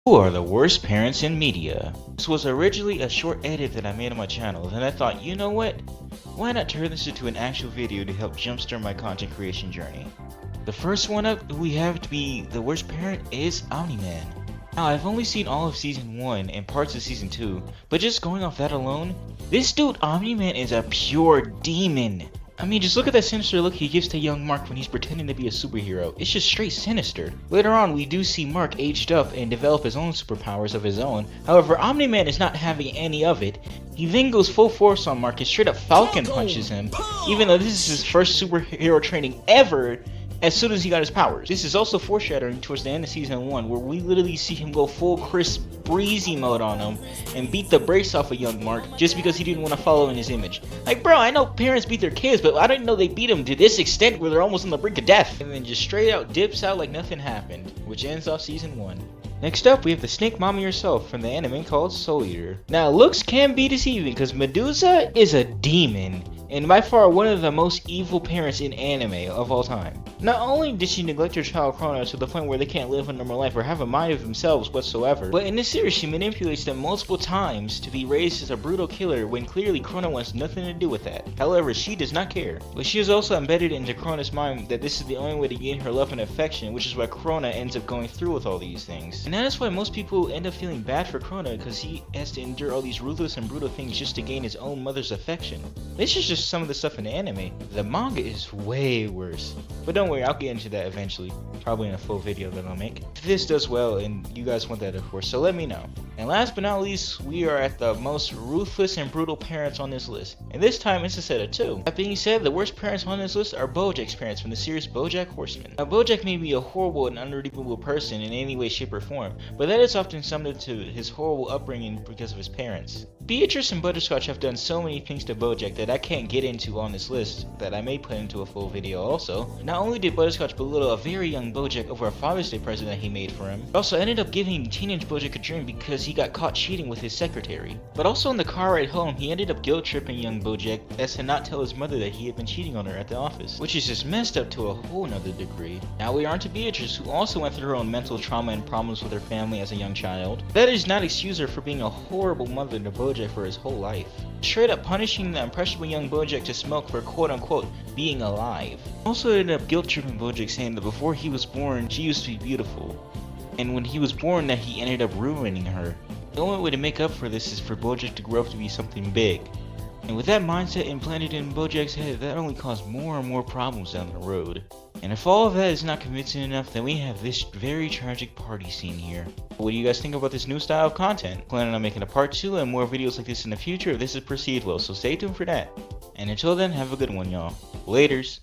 Who are the worst parents in media? This was originally a short edit that I made on my channel, then I thought, you know what? Why not turn this into an actual video to help jumpstart my content creation journey? The first one up we have to be the worst parent is Omni-Man. Now, I've only seen all of Season 1 and parts of Season 2, but just going off that alone, this dude Omni-Man is a pure demon. I mean, just look at that sinister look he gives to young Mark when he's pretending to be a superhero. It's just straight sinister. Later on, we do see Mark aged up and develop his own superpowers of his own. However, Omni-Man is not having any of it. He then goes full force on Mark and straight up Falcon punches him, even though this is his first superhero training ever. As soon as he got his powers. This is also foreshadowing towards the end of Season 1, where we literally see him go full Chris Breezy mode on him and beat the brakes off of young Mark just because he didn't want to follow in his image. Like, bro, I know parents beat their kids, but I didn't know they beat them to this extent where they're almost on the brink of death. And then just straight out dips out like nothing happened, which ends off Season 1. Next up, we have the snake mama herself from the anime called Soul Eater. Now, looks can be deceiving because Medusa is a demon, and by far one of the most evil parents in anime of all time. Not only did she neglect her child Krona to the point where they can't live a normal life or have a mind of themselves whatsoever, but in this series she manipulates them multiple times to be raised as a brutal killer when clearly Krona wants nothing to do with that. However, she does not care. But she is also embedded into Krona's mind that this is the only way to gain her love and affection, which is why Krona ends up going through with all these things. And that is why most people end up feeling bad for Krona, because he has to endure all these ruthless and brutal things just to gain his own mother's affection. This is just some of the stuff in the anime. The manga is way worse. But don't worry, I'll get into that eventually. Probably in a full video that I'll make. If this does well, and you guys want that of course, so let me know. And last but not least, we are at the most ruthless and brutal parents on this list. And this time it's a set of two. That being said, the worst parents on this list are Bojack's parents from the series BoJack Horseman. Now, Bojack may be a horrible and unredeemable person in any way, shape, or form, but that is often summed to his horrible upbringing because of his parents. Beatrice and Butterscotch have done so many things to Bojack that I can't get into on this list, that I may put into a full video also. Not only did Butterscotch belittle a very young Bojack over a Father's Day present that he made for him, but also ended up giving teenage Bojack a dream because he got caught cheating with his secretary. But also in the car ride home, he ended up guilt tripping young Bojack as to not tell his mother that he had been cheating on her at the office, which is just messed up to a whole nother degree. Now we are on to Beatrice, who also went through her own mental trauma and problems with her family as a young child. That does not excuse her for being a horrible mother to Bojack for his whole life, straight up punishing the impressionable young Bojack to smoke for quote-unquote being alive. Also ended up guilt-tripping Bojack, saying that before he was born she used to be beautiful, and when he was born that he ended up ruining her. The only way to make up for this is for Bojack to grow up to be something big. And with that mindset implanted in Bojack's head, that only caused more and more problems down the road. And if all of that is not convincing enough, then we have this very tragic party scene here. What do you guys think about this new style of content? Planning on making a part 2 and more videos like this in the future if this is perceived well, so stay tuned for that. And until then, have a good one, y'all. Laters.